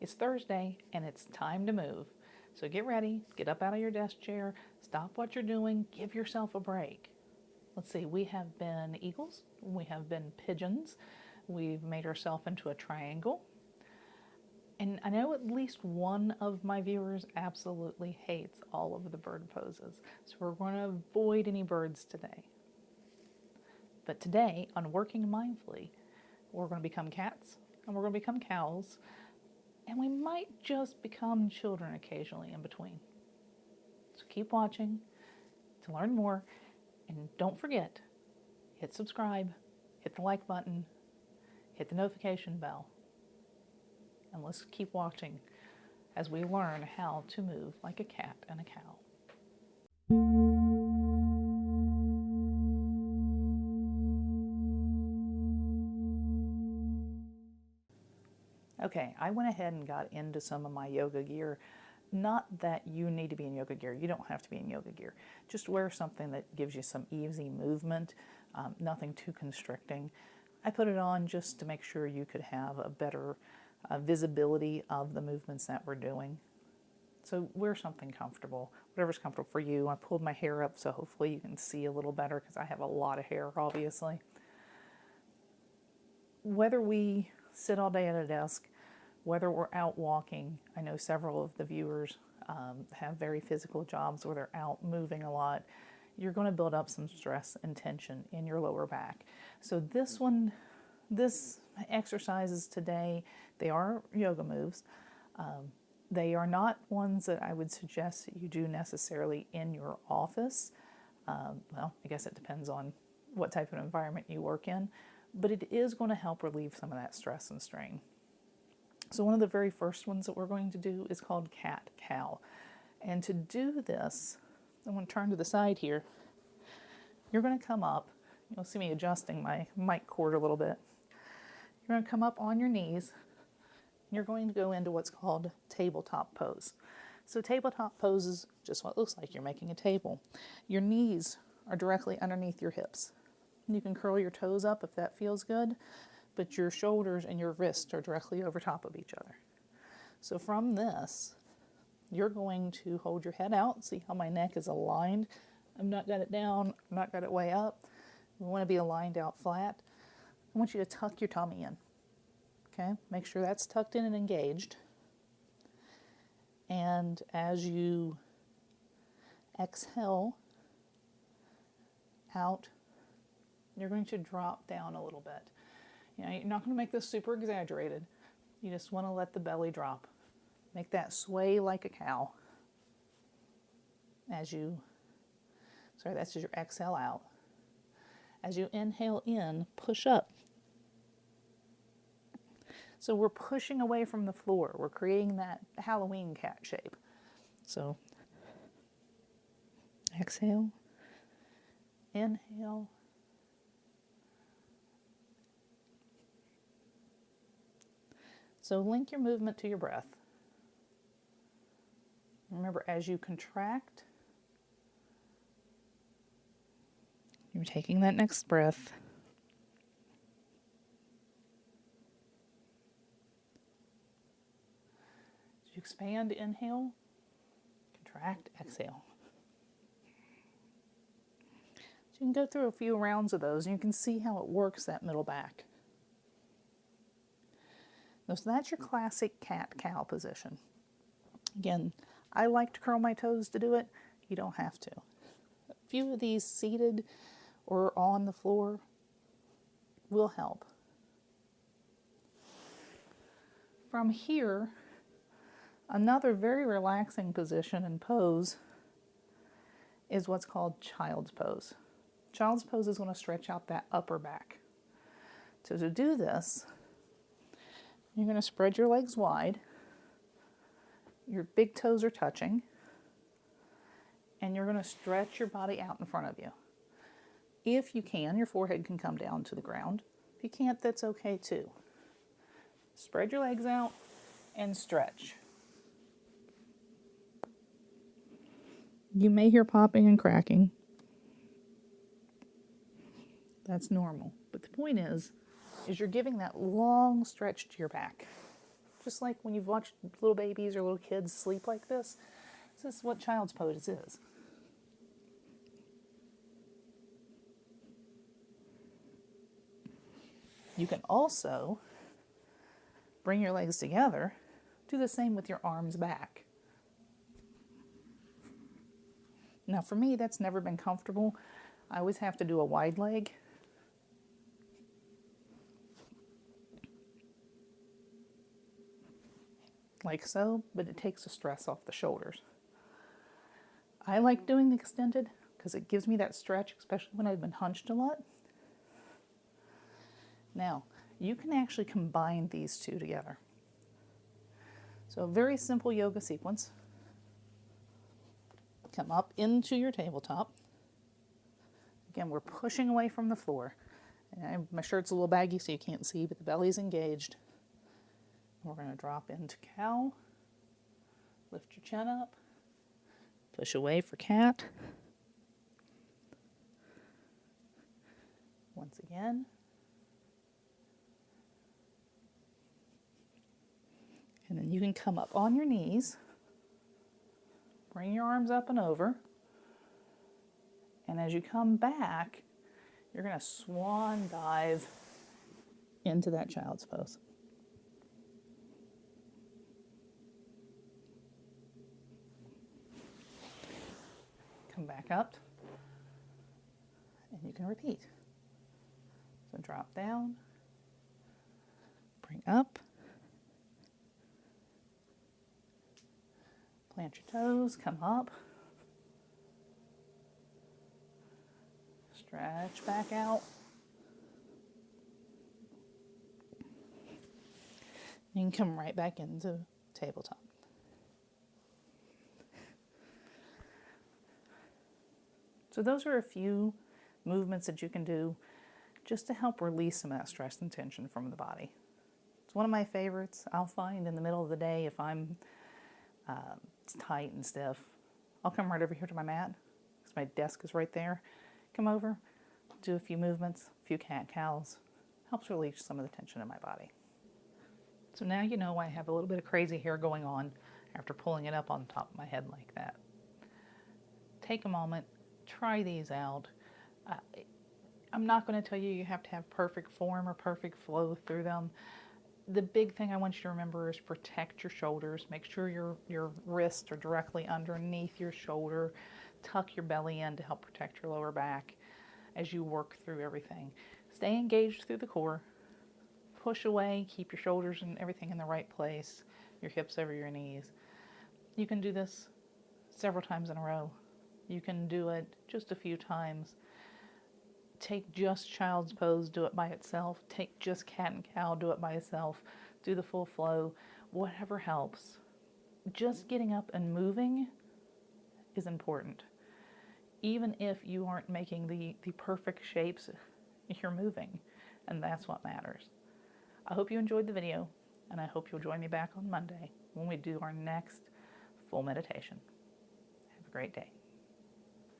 It's Thursday and it's time to move. So get ready, get up out of your desk chair, stop what you're doing, give yourself a break. Let's see, we have been eagles, we have been pigeons, we've made ourselves into a triangle. And I know at least one of my viewers absolutely hates all of the bird poses. So we're going to avoid any birds today. But today, on Working Mindfully, we're going to become cats and we're going to become cows. And we might just become children occasionally in between. So keep watching to learn more. And don't forget, hit subscribe, hit the like button, hit the notification bell. And let's keep watching as we learn how to move like a cat and a cow. Okay, I went ahead and got into some of my yoga gear. Not that you need to be in yoga gear. You don't have to be in yoga gear. Just wear something that gives you some easy movement, nothing too constricting. I put it on just to make sure you could have a better visibility of the movements that we're doing. So wear something comfortable, whatever's comfortable for you. I pulled my hair up so hopefully you can see a little better because I have a lot of hair, obviously. Whether we sit all day at a desk, whether we're out walking, I know several of the viewers have very physical jobs where they're out moving a lot. You're going to build up some stress and tension in your lower back. So this exercises today, they are yoga moves. They are not ones that I would suggest that you do necessarily in your office. Well, I guess it depends on what type of environment you work in, but it is going to help relieve some of that stress and strain. So one of the very first ones that we're going to do is called cat-cow. And to do this, I'm going to turn to the side here. You're going to come up. You'll see me adjusting my mic cord a little bit. You're going to come up on your knees. And you're going to go into what's called tabletop pose. So tabletop pose is just what it looks like. You're making a table. Your knees are directly underneath your hips. You can curl your toes up if that feels good, but your shoulders and your wrists are directly over top of each other. So from this, you're going to hold your head out. See how my neck is aligned? I've not got it down, I've not got it way up. We want to be aligned out flat. I want you to tuck your tummy in. Okay, make sure that's tucked in and engaged. And as you exhale out, you're going to drop down a little bit. You know, you're not going to make this super exaggerated. You just want to let the belly drop. Make that sway like a cow. That's as you exhale out. As you inhale in, push up. So we're pushing away from the floor. We're creating that Halloween cat shape. So exhale, inhale, so link your movement to your breath. Remember, as you contract, you're taking that next breath. As you expand, inhale, contract, exhale. So you can go through a few rounds of those and you can see how it works that middle back. So that's your classic cat-cow position. Again, I like to curl my toes to do it. You don't have to. A few of these seated or on the floor will help. From here, another very relaxing position and pose is what's called child's pose. Child's pose is going to stretch out that upper back. So to do this, you're going to spread your legs wide. Your big toes are touching. And you're going to stretch your body out in front of you. If you can, your forehead can come down to the ground. If you can't, that's okay too. Spread your legs out and stretch. You may hear popping and cracking. That's normal. But the point is you're giving that long stretch to your back. Just like when you've watched little babies or little kids sleep like this is what child's pose is. You can also bring your legs together, do the same with your arms back. Now for me, that's never been comfortable. I always have to do a wide leg. Like so, but it takes the stress off the shoulders. I like doing the extended because it gives me that stretch, especially when I've been hunched a lot. Now, you can actually combine these two together. So a very simple yoga sequence. Come up into your tabletop. Again, we're pushing away from the floor. And my shirt's a little baggy so you can't see, but the belly's engaged. We're going to drop into cow. Lift your chin up. Push away for cat. Once again. And then you can come up on your knees. Bring your arms up and over. And as you come back, you're going to swan dive into that child's pose. Come back up, and you can repeat. So drop down, bring up, plant your toes, come up, stretch back out. You can come right back into tabletop. So those are a few movements that you can do just to help release some of that stress and tension from the body. It's one of my favorites. I'll find in the middle of the day if I'm tight and stiff, I'll come right over here to my mat because my desk is right there. Come over, do a few movements, a few cat-cows. Helps release some of the tension in my body. So now you know I have a little bit of crazy hair going on after pulling it up on top of my head like that. Take a moment. Try these out. I'm not going to tell you you have to have perfect form or perfect flow through them. The big thing I want you to remember is protect your shoulders. Make sure your wrists are directly underneath your shoulder. Tuck your belly in to help protect your lower back as you work through everything. Stay engaged through the core. Push away. Keep your shoulders and everything in the right place. Your hips over your knees. You can do this several times in a row. You can do it just a few times. Take just child's pose, do it by itself. Take just cat and cow, do it by itself. Do the full flow, whatever helps. Just getting up and moving is important. Even if you aren't making the perfect shapes, you're moving, and that's what matters. I hope you enjoyed the video, and I hope you'll join me back on Monday when we do our next full meditation. Have a great day.